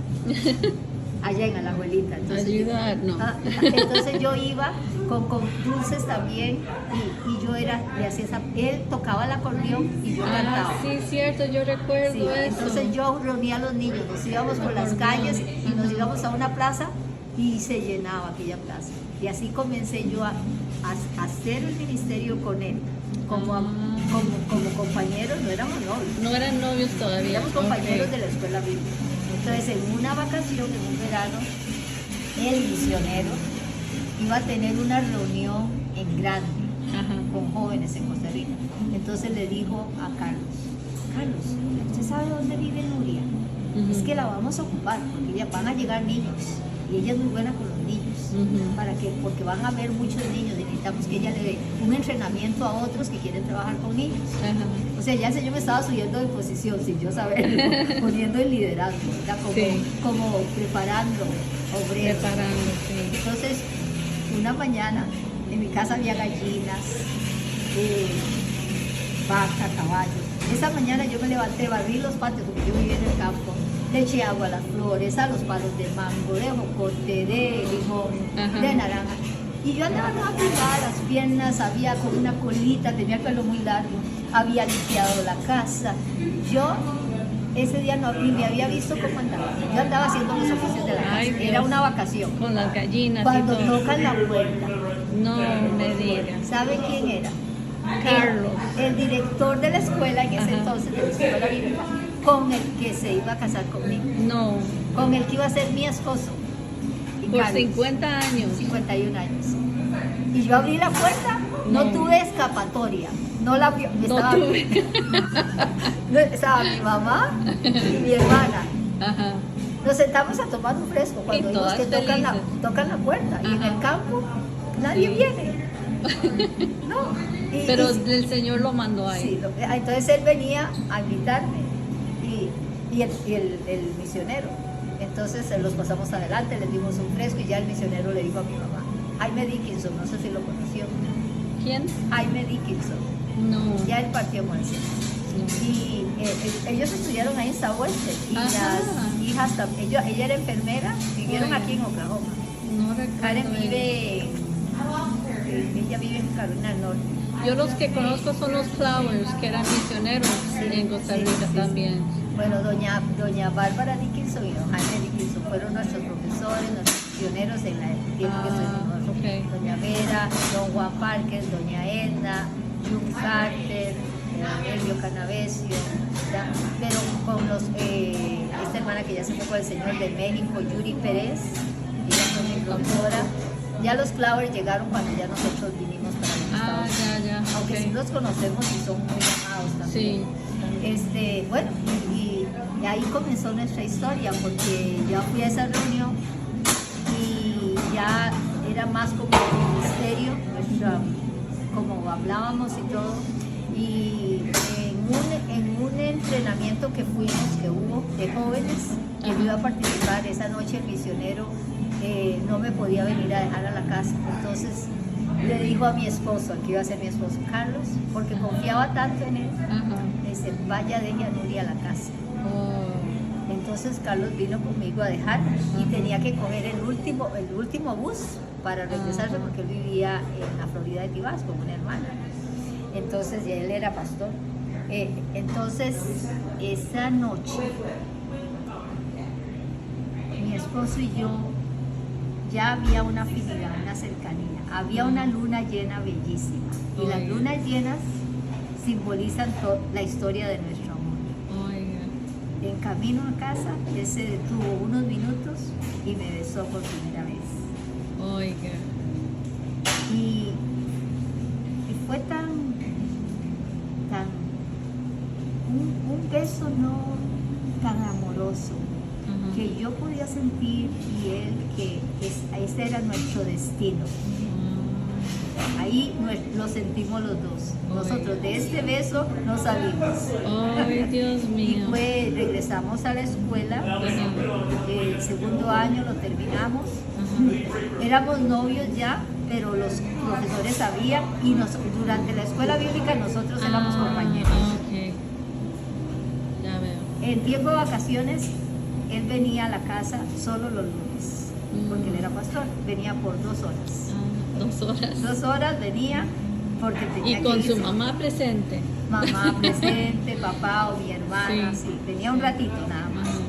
C: Allá en Alajuelita. Entonces,
B: Ayudar, no.
C: Entonces yo iba con dulces también y yo le hacía él tocaba el acordeón y yo cantaba.
B: Ah, sí, cierto, yo recuerdo
C: Sí,
B: eso.
C: entonces yo reunía a los niños, nos íbamos por las calles y nos íbamos a una plaza y se llenaba aquella plaza. Y así comencé yo a hacer el ministerio con él, como compañeros, no éramos novios.
B: No eran novios todavía.
C: Éramos compañeros
B: Ok.
C: de la escuela bíblica. Entonces, en una vacación, en un verano, el misionero iba a tener una reunión en grande
B: Ajá.
C: con jóvenes en Costa Rica. Entonces le dijo a Carlos, Carlos, ¿usted sabe dónde vive Nuria?
B: Ujú.
C: Es que la vamos a ocupar porque ya van a llegar niños y ella es muy buena con los niños. Porque van a haber muchos niños, necesitamos que ella le dé un entrenamiento a otros que quieren trabajar con niños.
B: Ajá.
C: O sea, ya el Señor me estaba subiendo de posición sin yo saberlo, poniendo en liderazgo, ¿verdad? Como preparando obreros.
B: Preparando, sí.
C: Entonces, una mañana en mi casa había gallinas, vaca, caballo. Esa mañana yo me levanté, barrí los patios porque yo vivía en el campo, le eché agua a las flores, a los palos de mango, de jocote, de limón,
B: Ajá.
C: de naranja. Y yo andaba toda picada, las piernas, había con una colita, tenía el pelo muy largo, había limpiado la casa. Yo ese día no ni me había visto cómo andaba. Yo andaba haciendo los oficios de la casa.
B: Ay,
C: Era
B: Dios.
C: una vacación.
B: Con las gallinas
C: Cuando
B: y todo.
C: tocan la puerta,
B: No me digas.
C: ¿sabe quién era?
B: Carlos.
C: El director de la escuela en ese
B: Ajá.
C: entonces, de la escuela bíblica, con el que se iba a casar conmigo,
B: No.
C: con el que iba a ser mi esposo. Y
B: Por
C: Carlos,
B: 50 años.
C: 51 años. Y yo abrí la puerta, no
B: No.
C: tuve escapatoria. No la vi-
B: No
C: estaba,
B: tuve.
C: estaba mi mamá y mi hermana.
B: Ajá.
C: Nos sentamos a tomar un fresco cuando vimos
B: todas
C: que tocan la puerta. Y en
B: Ajá.
C: el campo nadie
B: Sí.
C: viene. No. Y-
B: Pero
C: y-
B: el Señor lo mandó ahí.
C: sí, entonces él venía a invitarme y el misionero. Entonces los pasamos adelante, les dimos un fresco y ya el misionero le dijo a mi mamá, Jaime Dickinson, no sé si lo conoció,
B: ¿Quién?
C: Jaime Dickinson,
B: No.
C: ya él partió con el Señor. Y ellos estudiaron ahí en Southwestern y
B: Ajá.
C: las hijas también, ella era enfermera, vivieron
B: Ay.
C: aquí en Oklahoma.
B: No recuerdo.
C: Karen
B: ella.
C: ella vive en Carolina del Norte.
B: Yo los que conozco son los Flowers, que eran misioneros en Costa
C: Sí,
B: Rica
C: sí, sí.
B: también.
C: Bueno, doña Bárbara Dickinson y don Jaime Dickinson fueron nuestros profesores, nuestros pioneros en el tiempo que estuvimos.
B: Ok.
C: Doña Vera, don Juan Parker, doña Edna, June Carter, Elio Canavesio, ¿ya? Pero con esta hermana que ya se fue con el Señor de México, Yuri Pérez, ella fue mi profesora. Ya los Flowers llegaron cuando ya nosotros vinimos para los
B: Ah,
C: Estados Unidos.
B: ya, ya.
C: Aunque
B: ok.
C: sí los conocemos y son muy amados también.
B: Sí.
C: Bueno, y ahí comenzó nuestra historia, porque yo fui a esa reunión y ya era más como un ministerio, como hablábamos y todo. Y en un entrenamiento que hubo de jóvenes, que yo iba a participar esa noche, el misionero no me podía venir a dejar a la casa. Entonces le dijo a mi esposo, al que iba a ser mi esposo, Carlos, porque confiaba tanto en él,
B: Ajá.
C: le dice, vaya, deje a Nuria a la casa.
B: Oh.
C: Entonces Carlos vino conmigo a dejar y tenía que coger el último bus para regresarse
B: Ajá.
C: porque él vivía en la Florida de Tibás con una hermana. Entonces, y él era pastor. Entonces, esa noche, mi esposo y yo, ya había una afinidad, una cercanía. Había una luna llena bellísima. Y las
B: Oiga.
C: lunas llenas simbolizan la historia de nuestro amor.
B: Oiga.
C: En camino a casa, él se detuvo unos minutos y me besó por primera vez.
B: Oiga.
C: Y fue un beso no tan amoroso,
B: Ajá.
C: que yo podía sentir y él que ese era nuestro destino. Ahí lo sentimos los dos. Nosotros de este beso no salimos.
B: Ay, Dios
C: Y
B: mío.
C: regresamos a la escuela,
B: Ajá.
C: el segundo año lo terminamos.
B: Ajá.
C: Éramos novios ya, pero los profesores sabían y durante la escuela bíblica nosotros éramos compañeros.
B: Ok. Ya veo.
C: En tiempo de vacaciones, él venía a la casa solo los lunes, porque él era pastor. Venía por 2 horas.
B: 2 horas.
C: 2 horas venía porque tenía
B: Y con
C: que
B: su
C: irse.
B: mamá presente.
C: Mamá presente, papá o mi hermana,
B: Sí.
C: sí. Venía un ratito nada más.
B: Ajá.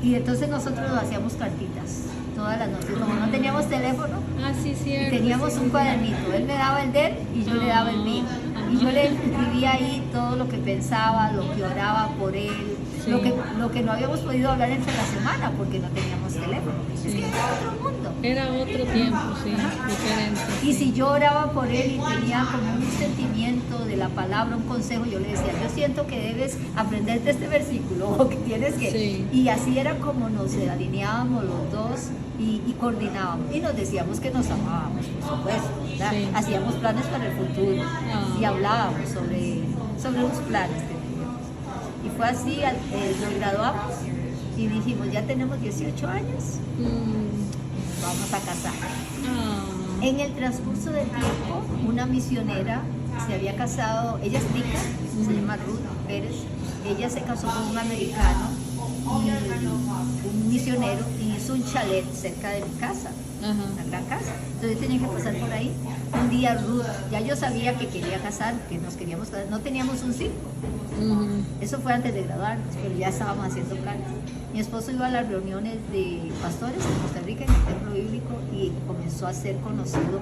C: Y entonces nosotros hacíamos cartitas todas las noches. Como no teníamos teléfono,
B: Ah, sí,
C: y
B: cierto.
C: teníamos un cuadernito. Él me daba el de él y yo le daba el mío. Y yo le escribía ahí todo lo que pensaba, lo que oraba por él,
B: Sí.
C: Lo que no habíamos podido hablar entre la semana porque no teníamos teléfono. Es que era otro mundo.
B: Era otro tiempo, sí, diferente.
C: Y si yo oraba por él y tenía como un sentimiento de la palabra, un consejo, yo le decía, yo siento que debes aprenderte este versículo o que tienes que...
B: Sí.
C: Y así era como nos alineábamos los dos y coordinábamos. Y nos decíamos que nos amábamos, por supuesto, ¿verdad?
B: Sí.
C: Hacíamos planes para el futuro y hablábamos sobre los planes que teníamos. Y fue así, nos graduamos y dijimos, ya tenemos 18 años, vamos a casar. En el transcurso del tiempo, una misionera se había casado, ella es tica, se llama Ruth Pérez, ella se casó con un americano, un misionero, y hizo un chalet cerca de mi casa, una gran casa. Entonces tenía que pasar por ahí. Un día Ruth, ya yo sabía que quería casar, que nos queríamos casar, no teníamos un circo. Eso fue antes de graduarnos, pero ya estábamos haciendo planes. Mi esposo iba a las reuniones de pastores en Costa Rica, en el templo bíblico, y comenzó a ser conocido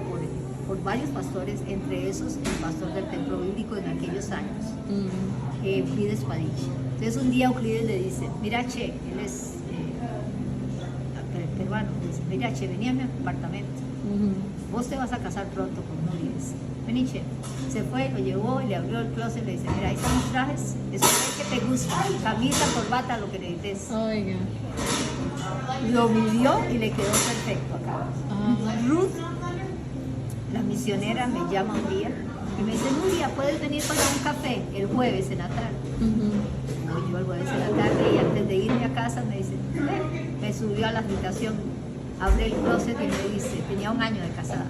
C: por varios pastores, entre esos el pastor del templo bíblico en aquellos años, Euclides Padilla. Entonces un día Euclides le dice, mira Che, él es peruano, le dice, mira Che, vení a mi apartamento, vos te vas a casar pronto con Nuria. Vení Che. Se fue, lo llevó y le abrió el closet y le dice, mira, ahí están los trajes, eso es que te gusta, camisa, corbata, lo que necesites.
B: Oiga.
C: Lo midió y le quedó perfecto acá. Ruth, la misionera, me llama un día y me dice, Nuria, ¿puedes venir para un café el jueves en la tarde? Voy yo el jueves en la tarde y antes de irme a casa me dice, ven. Me subió a la habitación, abre el closet y me dice, tenía 1 año de casada,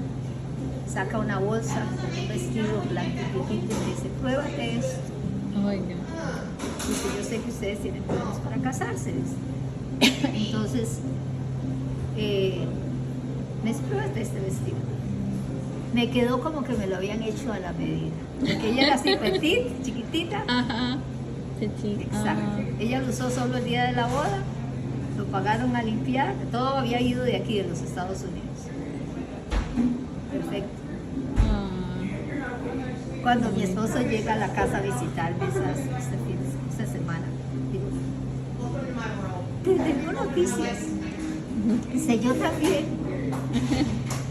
C: saca una bolsa con un vestido blanco y me dice, pruébate esto.
B: Oiga.
C: Dice, yo sé que ustedes tienen planes para casarse. Dice. Entonces, me dice, pruébate este vestido. Me quedó como que me lo habían hecho a la medida. Porque ella era así petit, chiquitita.
B: Ajá. Petit.
C: Exacto. Ella lo usó solo el día de la boda, lo pagaron a limpiar, todo había ido de aquí, de los Estados Unidos. Perfecto. Cuando mi esposo llega a la casa a visitarme esta semana, digo, te tengo noticias. Dice, yo también.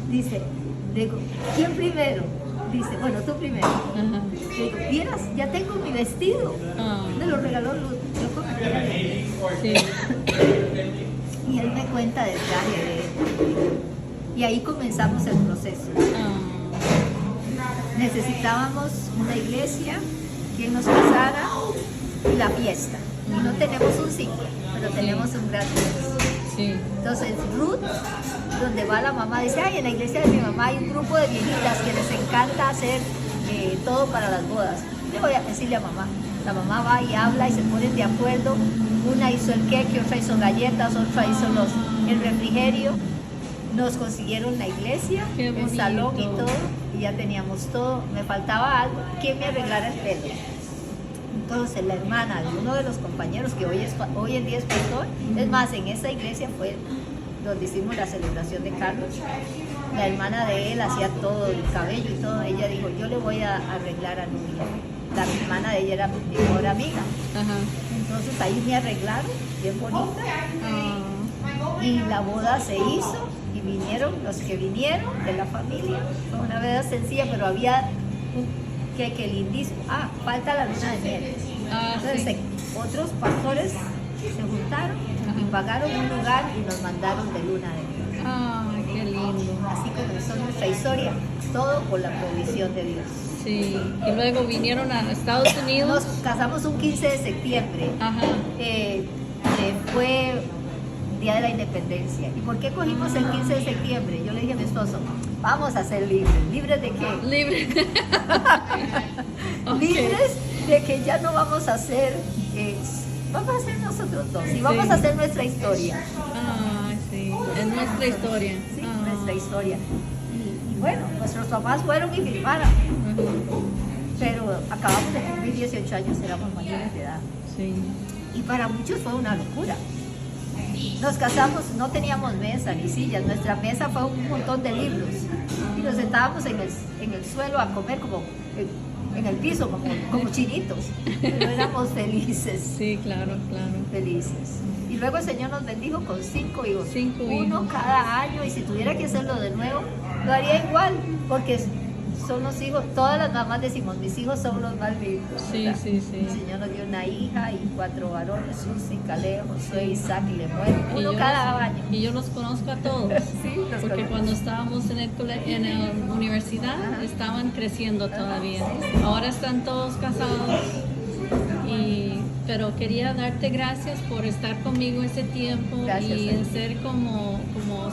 C: Dice, digo, ¿quién primero? Dice, bueno, tú primero. Digo, vieras, ya tengo mi vestido. Me lo regaló Luz. Yo como que era de él.
B: Sí.
C: Y él me cuenta del traje de él. Y ahí comenzamos el proceso. Necesitábamos una iglesia, quien nos casara y la fiesta. Y no tenemos un sitio, pero tenemos un gran Dios.
B: Sí.
C: Entonces Ruth, donde va la mamá, dice, ay, en la iglesia de mi mamá hay un grupo de viejitas que les encanta hacer todo para las bodas. Le voy a decirle a mamá. La mamá va y habla y se ponen de acuerdo. Una hizo el queque, otra hizo galletas, otra hizo el refrigerio. Nos consiguieron la iglesia, el salón y todo, y ya teníamos todo. Me faltaba algo, ¿quién me arreglara el pelo? Entonces la hermana de uno de los compañeros, que hoy en día es pastor, es más, en esa iglesia fue donde hicimos la celebración de Carlos. La hermana de él hacía todo, el cabello y todo. Ella dijo, yo le voy a arreglar a Nuria. La hermana de ella era mi mejor amiga. Entonces ahí me arreglaron, bien bonita. Y la boda se hizo. Y vinieron los que vinieron de la familia. Fue una boda sencilla, pero había un queque lindísimo. Falta la luna de miel. Entonces
B: Sí.
C: otros pastores se juntaron y pagaron un lugar y nos mandaron de luna de miel.
B: Ay, qué lindo.
C: Así comenzó nuestra historia, todo por la provisión de Dios.
B: Sí. Y luego vinieron a Estados Unidos.
C: Nos casamos un 15 de septiembre.
B: Ajá.
C: Fue Día de la Independencia. ¿Y por qué cogimos el 15 de septiembre? Yo le dije a mi esposo, vamos a ser libres. ¿Libres de qué?
B: Libre. Ok.
C: Libres de que ya no vamos a ser, vamos a ser nosotros dos y vamos a hacer nuestra historia.
B: Ay, sí. Es nuestra historia.
C: Sí, nuestra historia. Y bueno, nuestros papás fueron y firmaron. Pero acabamos de cumplir 18 años, éramos mayores de edad.
B: Sí.
C: Y para muchos fue una locura. Nos casamos, no teníamos mesa ni sillas, nuestra mesa fue un montón de libros. Y nos sentábamos en el suelo a comer como en el piso como chinitos, pero éramos felices.
B: Sí, claro, claro.
C: Felices. Y luego el Señor nos bendijo con 5 hijos.
B: 5
C: Uno
B: hijos.
C: cada año, y si tuviera que hacerlo de nuevo, lo haría igual, porque son los hijos, todas las mamás decimos, mis hijos son los más lindos.
B: Sí,
C: ¿verdad?
B: sí, sí.
C: El Señor nos dio una hija y 4 varones, Susi, Caleb, Josué, Isaac y Lemuel, uno cada año.
B: Y yo los conozco a todos.
C: Sí, los
B: Porque
C: conozco.
B: cuando estábamos en la universidad,
C: Ajá.
B: estaban creciendo todavía. Ahora están todos casados. Pero quería darte gracias por estar conmigo ese tiempo
C: Gracias,
B: y
C: Ana.
B: ser como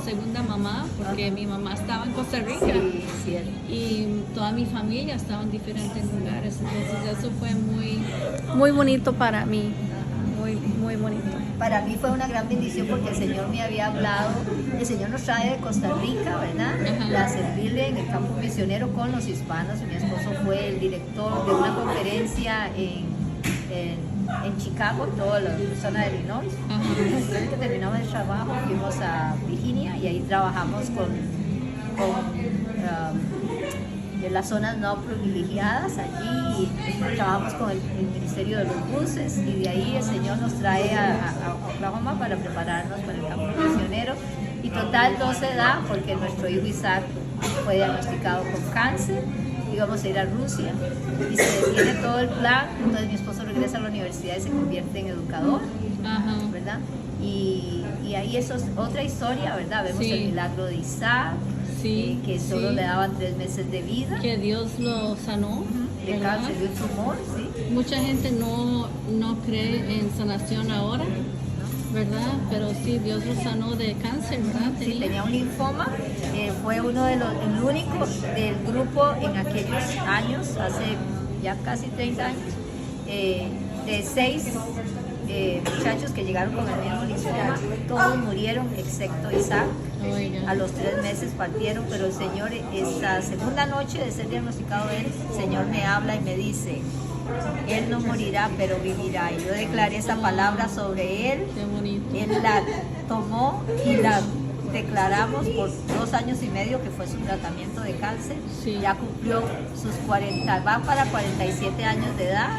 B: segunda mamá, porque
C: Ajá.
B: mi mamá estaba en Costa Rica.
C: Sí, cierto.
B: Y toda mi familia estaba en diferentes lugares, entonces eso fue muy bonito para mí, muy bonito.
C: Para mí fue una gran bendición porque el Señor me había hablado, el Señor nos trae de Costa Rica, ¿verdad?
B: Ajá.
C: A servirle en el campo misionero con los hispanos. Mi esposo fue el director de una conferencia en Chicago, toda la zona de Illinois.
B: Ajá.
C: Después de que terminamos el trabajo, fuimos a Virginia y ahí trabajamos de las zonas no privilegiadas. Allí trabajamos con el ministerio de los buses y de ahí el Señor nos trae a Oklahoma para prepararnos para el campo misionero. Y total no se da porque nuestro hijo Isaac fue diagnosticado con cáncer. Íbamos a ir a Rusia y se detiene todo el plan. Entonces mi esposo regresa a la universidad y se convierte en educador,
B: Ajá.
C: ¿verdad? Y ahí eso es otra historia, ¿verdad? Vemos
B: Sí.
C: el milagro de Isaac,
B: Sí,
C: que solo
B: sí.
C: le daban 3 meses de vida.
B: Que Dios lo sanó,
C: De
B: ¿verdad?
C: cáncer, de un tumor, ¿sí?
B: Mucha gente no cree en sanación ahora, ¿verdad? Pero sí, Dios lo sanó de cáncer, ¿verdad?
C: Sí, tenía un linfoma, fue uno de el único del grupo en aquellos años, hace ya casi 30 años, de 6 muchachos que llegaron con el mismo linfoma, todos murieron excepto Isaac.
B: Oiga.
C: A los 3 meses partieron, pero el Señor, esa segunda noche de ser diagnosticado él, el Señor me habla y me dice, él no morirá, pero vivirá. Y yo declaré esa palabra sobre él.
B: Qué bonito.
C: Él la tomó y la declaramos por 2 años y medio, que fue su tratamiento de cáncer.
B: Sí.
C: Ya cumplió sus 40, va para 47 años de edad,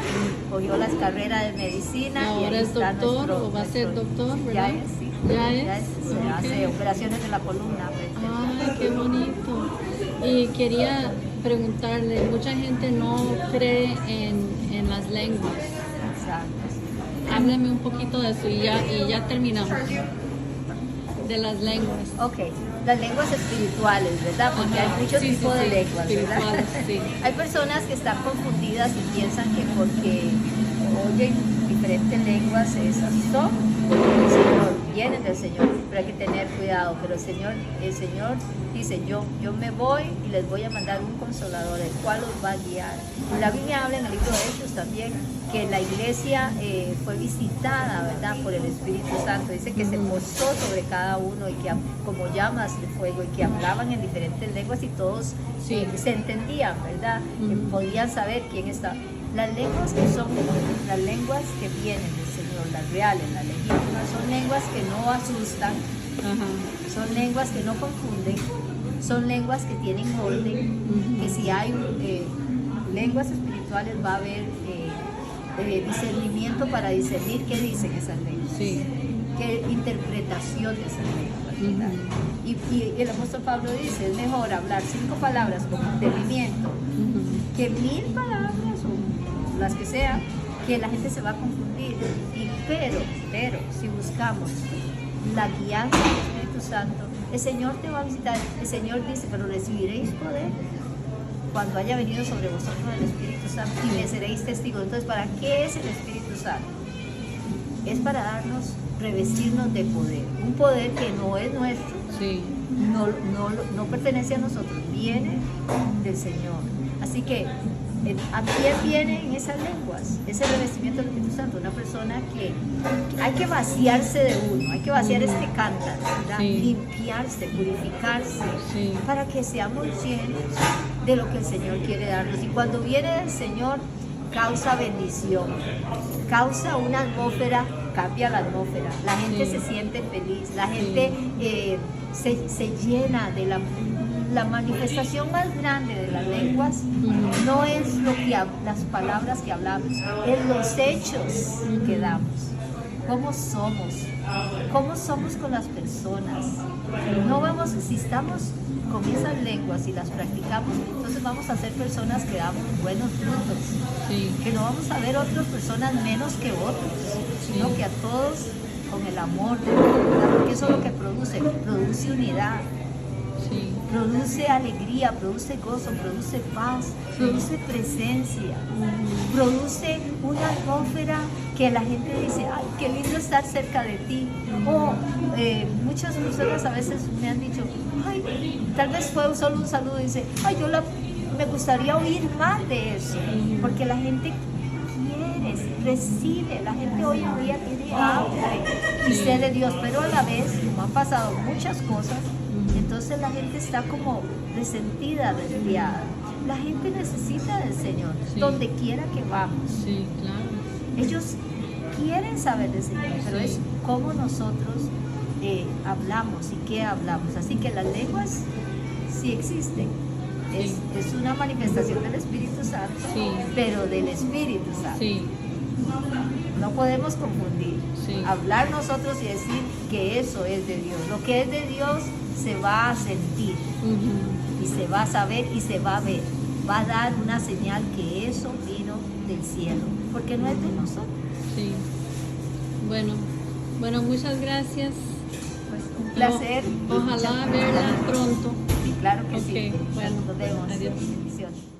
C: cogió las carreras de medicina. Y
B: Ahora
C: ahí
B: es
C: está
B: doctor o va a ser doctor, ¿verdad?
C: Ya es, sí.
B: Ya es.
C: Se
B: Ok.
C: hace operaciones de la columna.
B: Ay, qué bonito. Y quería preguntarle, mucha gente no cree en las lenguas.
C: Exacto.
B: Háblame un poquito de eso y ya terminamos. De las lenguas.
C: Ok, las lenguas espirituales, ¿verdad? Porque
B: Ajá.
C: hay muchos
B: Sí,
C: tipos
B: sí,
C: de
B: sí,
C: lenguas, ¿verdad?
B: espirituales, sí.
C: Hay personas que están confundidas y piensan que porque oyen diferentes lenguas es así son, porque el Señor, vienen del Señor, pero hay que tener cuidado. Pero el Señor dice, yo me voy y les voy a mandar un consolador, el cual los va a guiar. La Biblia habla en el libro de Hechos también que la iglesia fue visitada, ¿verdad?, por el Espíritu Santo. Dice que se posó sobre cada uno y que como llamas de fuego, y que hablaban en diferentes lenguas y todos
B: Sí.
C: se entendían, ¿verdad? Que podían saber quién estaba. Las lenguas que son las lenguas que vienen del Señor, las reales, las legítimas, son lenguas que no asustan,
B: Ajá.
C: son lenguas que no confunden, son lenguas que tienen orden, que si hay lenguas espirituales va a haber discernimiento para discernir qué dicen esas lenguas,
B: Sí.
C: qué interpretación de esas lenguas, ¿verdad? Y el apóstol Pablo dice, es mejor hablar 5 palabras con entendimiento
B: Ujú.
C: que 1000 palabras o las que sean, que la gente se va a confundir. Pero si buscamos la guianza del Espíritu Santo, el Señor te va a visitar. El Señor dice, pero recibiréis poder cuando haya venido sobre vosotros el Espíritu Santo y me seréis testigos. Entonces, ¿para qué es el Espíritu Santo? Es para darnos, revestirnos de poder, un poder que no es nuestro,
B: Sí.
C: no pertenece a nosotros, viene del Señor. Así que, ¿a quién vienen esas lenguas? Ese revestimiento del Espíritu Santo, una persona que hay que vaciarse de uno, hay que vaciar este cántaro, ¿verdad?
B: Sí.
C: Limpiarse, purificarse,
B: Sí.
C: para que seamos llenos de lo que el Señor quiere darnos. Y cuando viene del Señor, causa bendición, causa una atmósfera, cambia la atmósfera, la gente
B: Sí.
C: se siente feliz, la gente se llena de la manifestación más grande de las lenguas no es las palabras que hablamos, es los hechos que damos. ¿Cómo somos con las personas? No vamos, si estamos con esas lenguas y las practicamos, entonces vamos a ser personas que damos buenos frutos, que no vamos a ver otras personas menos que otros, sino que a todos con el amor de Dios, porque eso es lo que produce unidad. Produce alegría, produce gozo, produce paz, produce presencia, produce una atmósfera que la gente dice, ay, qué lindo estar cerca de ti. O muchas personas a veces me han dicho, ay, tal vez fue solo un saludo, y dice, ay, me gustaría oír más de eso, porque la gente recibe, la gente hoy en día tiene hambre y sed de Dios, pero a la vez, como han pasado muchas cosas, entonces la gente está como resentida, desviada. La gente necesita del Señor, donde quiera que vamos.
B: Sí, claro.
C: Ellos quieren saber del Señor, pero es cómo nosotros hablamos y qué hablamos. Así que las lenguas sí existen. Es una manifestación del Espíritu Santo, pero del Espíritu Santo. Sí. No podemos confundir. Hablar nosotros y decir que eso es de Dios. Lo que es de Dios se va a sentir y se va a saber y se va a ver. Va a dar una señal que eso vino del cielo, porque no es de nosotros. Sí.
B: Bueno, muchas gracias.
C: Pues un placer.
B: Ojalá verla pronto.
C: Sí, claro que sí.
B: Bueno,
C: nos vemos.
B: Adiós.
C: Bendiciones.